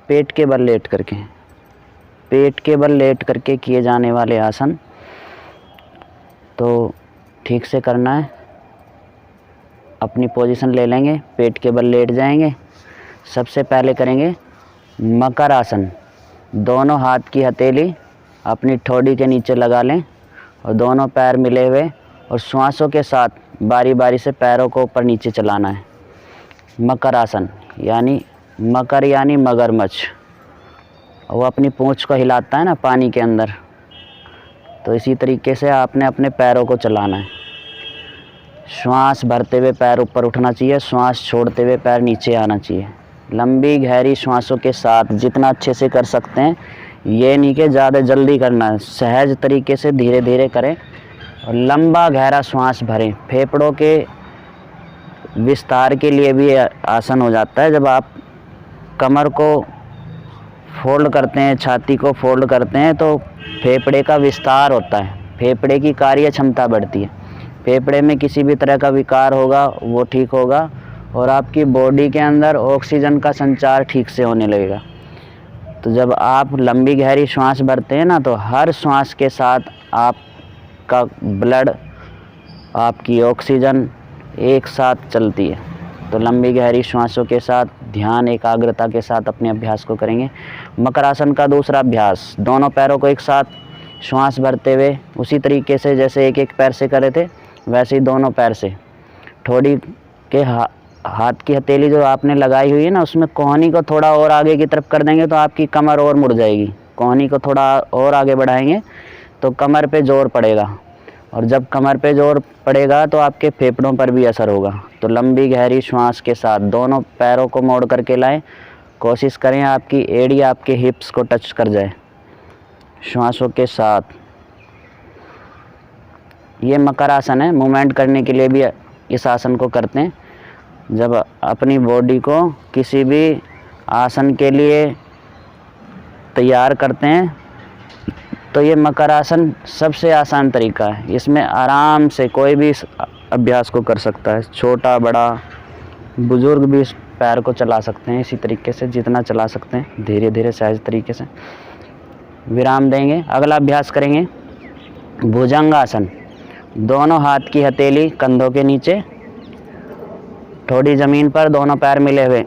पेट के बल लेट करके, पेट के बल लेट करके किए जाने वाले आसन। तो ठीक से करना है। अपनी पोजीशन ले लेंगे, पेट के बल लेट जाएंगे। सबसे पहले करेंगे मकर आसन। दोनों हाथ की हथेली अपनी ठोड़ी के नीचे लगा लें और दोनों पैर मिले हुए, और श्वासों के साथ बारी बारी से पैरों को ऊपर नीचे चलाना है। मकर आसन यानी मकर यानी मगरमच्छ, वो अपनी पूंछ को हिलाता है ना पानी के अंदर, तो इसी तरीके से आपने अपने पैरों को चलाना है। श्वास भरते हुए पैर ऊपर उठना चाहिए, श्वास छोड़ते हुए पैर नीचे आना चाहिए। लंबी गहरी श्वासों के साथ जितना अच्छे से कर सकते हैं, ये नहीं कि ज़्यादा जल्दी करना है, सहज तरीके से धीरे धीरे करें और लंबा गहरा श्वास भरें। फेफड़ों के विस्तार के लिए भी आसन हो जाता है। जब आप कमर को फोल्ड करते हैं, छाती को फोल्ड करते हैं, तो फेफड़े का विस्तार होता है, फेफड़े की कार्य क्षमता बढ़ती है। फेफड़े में किसी भी तरह का विकार होगा वो ठीक होगा, और आपकी बॉडी के अंदर ऑक्सीजन का संचार ठीक से होने लगेगा। तो जब आप लंबी गहरी श्वास भरते हैं ना, तो हर श्वास के साथ आपका ब्लड, आपकी ऑक्सीजन एक साथ चलती है। तो लंबी गहरी श्वासों के साथ ध्यान एकाग्रता के साथ अपने अभ्यास को करेंगे। मकर आसन का दूसरा अभ्यास, दोनों पैरों को एक साथ श्वास भरते हुए उसी तरीके से जैसे एक एक पैर से करे थे, वैसे ही दोनों पैर से ठोड़ी के हाथ की हथेली जो आपने लगाई हुई है ना, उसमें कोहनी को थोड़ा और आगे की तरफ कर देंगे तो आपकी कमर और मुड़ जाएगी। कोहनी को थोड़ा और आगे बढ़ाएंगे तो कमर पे जोर पड़ेगा, और जब कमर पे जोर पड़ेगा तो आपके फेफड़ों पर भी असर होगा। तो लंबी गहरी श्वास के साथ दोनों पैरों को मोड़ करके लाएं। कोशिश करें आपकी एड़ी आपके हिप्स को टच कर जाए श्वासों के साथ। ये मकर आसन है। मूवमेंट करने के लिए भी इस आसन को करते हैं। जब अपनी बॉडी को किसी भी आसन के लिए तैयार करते हैं तो ये मकर आसन सबसे आसान तरीका है। इसमें आराम से कोई भी इस अभ्यास को कर सकता है, छोटा बड़ा बुजुर्ग भी इस पैर को चला सकते हैं। इसी तरीके से जितना चला सकते हैं धीरे धीरे सहज तरीके से। विराम देंगे। अगला अभ्यास करेंगे भुजंग आसन। दोनों हाथ की हथेली कंधों के नीचे, ठोड़ी ज़मीन पर, दोनों पैर मिले हुए।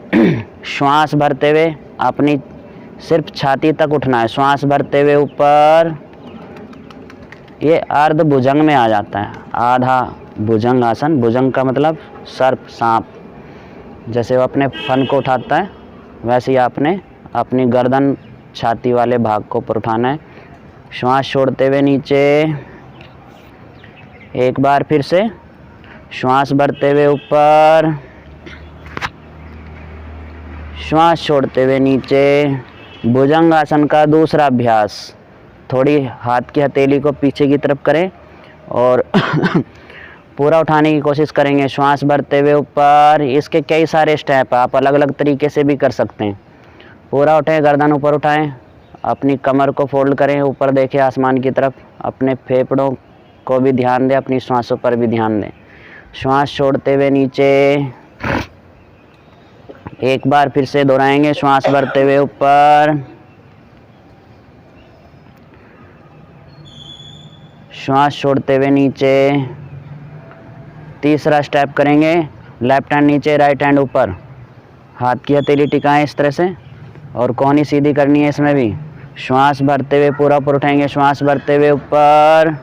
श्वास भरते हुए अपनी सिर्फ छाती तक उठना है। श्वास भरते हुए ऊपर, ये अर्ध भुजंग में आ जाता है। आधा भुजंग आसन। भुजंग का मतलब सर्प, सांप। जैसे वो अपने फन को उठाता है वैसे ही आपने अपनी गर्दन छाती वाले भाग को ऊपर उठाना है। श्वास छोड़ते हुए नीचे, एक बार फिर से श्वास भरते हुए ऊपर, श्वास छोड़ते हुए नीचे। भुजंग आसन का दूसरा अभ्यास, थोड़ी हाथ की हथेली को पीछे की तरफ करें और पूरा उठाने की कोशिश करेंगे। श्वास भरते हुए ऊपर। इसके कई सारे स्टेप आप अलग अलग तरीके से भी कर सकते हैं। पूरा उठें, गर्दन ऊपर उठाएं, अपनी कमर को फोल्ड करें, ऊपर देखें आसमान की तरफ। अपने फेफड़ों को भी ध्यान दें, अपनी श्वासों पर भी ध्यान दें। श्वास छोड़ते हुए नीचे, एक बार फिर से दोहराएंगे। श्वास भरते हुए ऊपर, श्वास छोड़ते हुए नीचे। तीसरा स्टेप करेंगे, लेफ्ट हैंड नीचे, राइट हैंड ऊपर। हाथ की हथेली टिकाएं इस तरह से, और कोहनी सीधी करनी है इसमें भी। श्वास भरते हुए पूरा ऊपर उठाएंगे। श्वास भरते हुए ऊपर,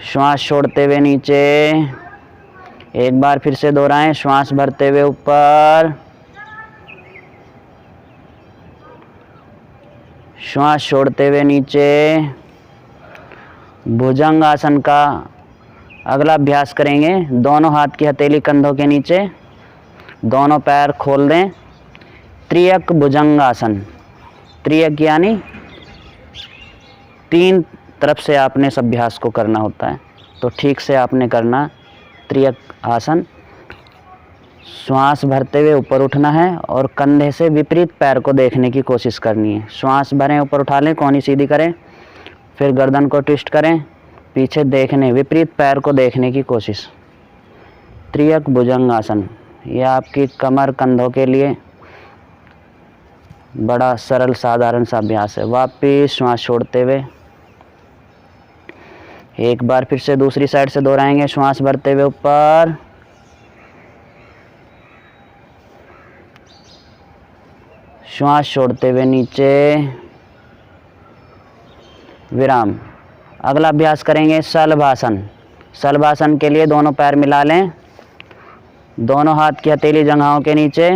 श्वास छोड़ते हुए नीचे। एक बार फिर से दोहराएं। श्वास भरते हुए ऊपर, श्वास छोड़ते हुए नीचे। भुजंग आसन का अगला अभ्यास करेंगे। दोनों हाथ की हथेली कंधों के नीचे, दोनों पैर खोल दें। त्रियक भुजंग आसन। त्रियक यानी 3 तरफ से आपने इस अभ्यास को करना होता है, तो ठीक से आपने करना। त्रियक आसन, श्वास भरते हुए ऊपर उठना है और कंधे से विपरीत पैर को देखने की कोशिश करनी है। श्वास भरें, ऊपर उठा लें, कोहनी सीधी करें, फिर गर्दन को ट्विस्ट करें, पीछे देखने, विपरीत पैर को देखने की कोशिश। त्रियक भुजंगासन। यह आपकी कमर कंधों के लिए बड़ा सरल साधारण सा अभ्यास है। वापिस श्वास छोड़ते हुए एक बार फिर से दूसरी साइड से दोहराएंगे। श्वास भरते हुए ऊपर, श्वास छोड़ते हुए नीचे, विराम। अगला अभ्यास करेंगे शलभासन। शलभासन के लिए दोनों पैर मिला लें, दोनों हाथ की हथेली जंघाओं के नीचे,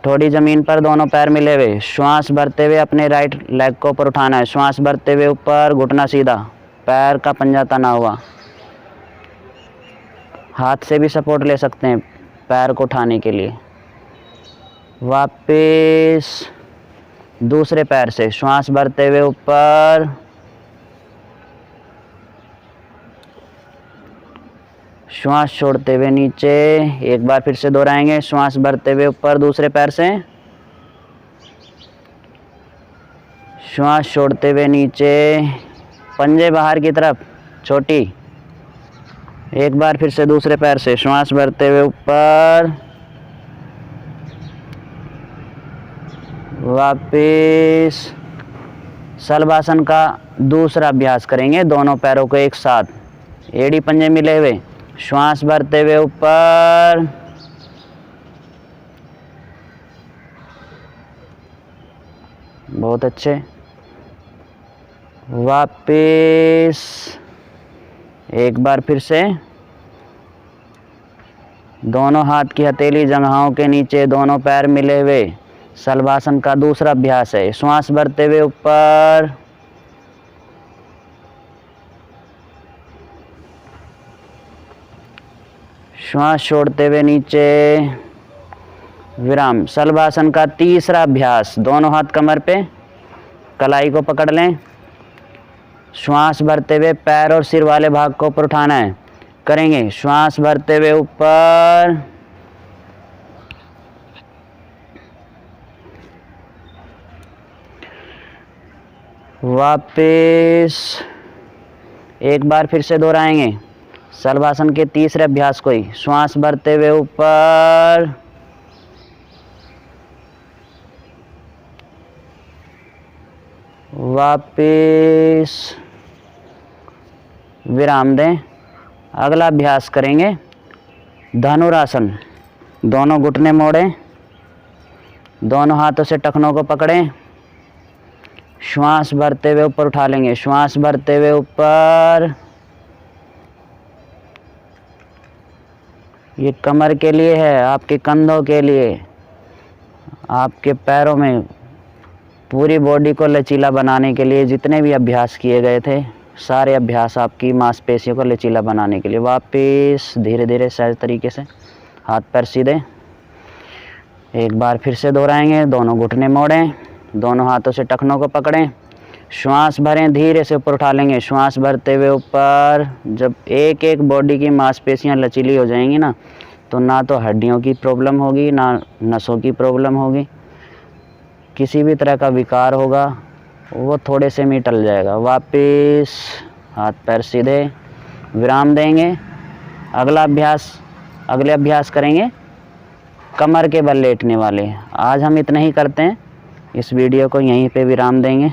थोड़ी ज़मीन पर दोनों पैर मिले हुए। श्वास भरते हुए अपने राइट लेग को ऊपर उठाना है। श्वास भरते हुए ऊपर, घुटना सीधा, पैर का पंजा तना हुआ। हाथ से भी सपोर्ट ले सकते हैं पैर को उठाने के लिए। वापस दूसरे पैर से श्वास भरते हुए ऊपर, श्वास छोड़ते हुए नीचे। एक बार फिर से दोहराएंगे। श्वास भरते हुए ऊपर दूसरे पैर से, श्वास छोड़ते हुए नीचे, पंजे बाहर की तरफ छोटी। एक बार फिर से दूसरे पैर से श्वास भरते हुए ऊपर, वापिस। शलभासन का दूसरा अभ्यास करेंगे, दोनों पैरों को एक साथ, एड़ी पंजे मिले हुए। श्वास भरते हुए ऊपर, बहुत अच्छे। वापिस एक बार फिर से दोनों हाथ की हथेली जंघाओं के नीचे, दोनों पैर मिले हुए। शलभासन का दूसरा अभ्यास है। श्वास भरते हुए ऊपर, श्वास छोड़ते हुए नीचे, विराम। शलभासन का तीसरा अभ्यास, दोनों हाथ कमर पे, कलाई को पकड़ लें। श्वास भरते हुए पैर और सिर वाले भाग को ऊपर उठाना है। करेंगे श्वास भरते हुए ऊपर, वापिस। एक बार फिर से दोहराएंगे शलभासन के तीसरे अभ्यास को ही। श्वास भरते हुए ऊपर, वापिस, विराम दें। अगला अभ्यास करेंगे धनुरासन। दोनों घुटने मोड़ें, दोनों हाथों से टखनों को पकड़ें। श्वास भरते हुए ऊपर उठा लेंगे। श्वास भरते हुए ऊपर, ये कमर के लिए है, आपके कंधों के लिए, आपके पैरों में, पूरी बॉडी को लचीला बनाने के लिए जितने भी अभ्यास किए गए थे, सारे अभ्यास आपकी मांसपेशियों को लचीला बनाने के लिए। वापस धीरे धीरे सहज तरीके से हाथ पैर सीधे। एक बार फिर से दोहराएंगे। दोनों घुटने मोड़ें, दोनों हाथों से टखनों को पकड़ें। श्वास भरें, धीरे से ऊपर उठा लेंगे। श्वास भरते हुए ऊपर। जब एक एक बॉडी की मांसपेशियां लचीली हो जाएंगी ना, तो ना तो हड्डियों की प्रॉब्लम होगी, ना नसों की प्रॉब्लम होगी, किसी भी तरह का विकार होगा वो थोड़े से में टल जाएगा। वापस हाथ पैर सीधे, विराम देंगे। अगले अभ्यास करेंगे कमर के बल लेटने वाले। आज हम इतना ही करते हैं, इस वीडियो को यहीं पे विराम देंगे।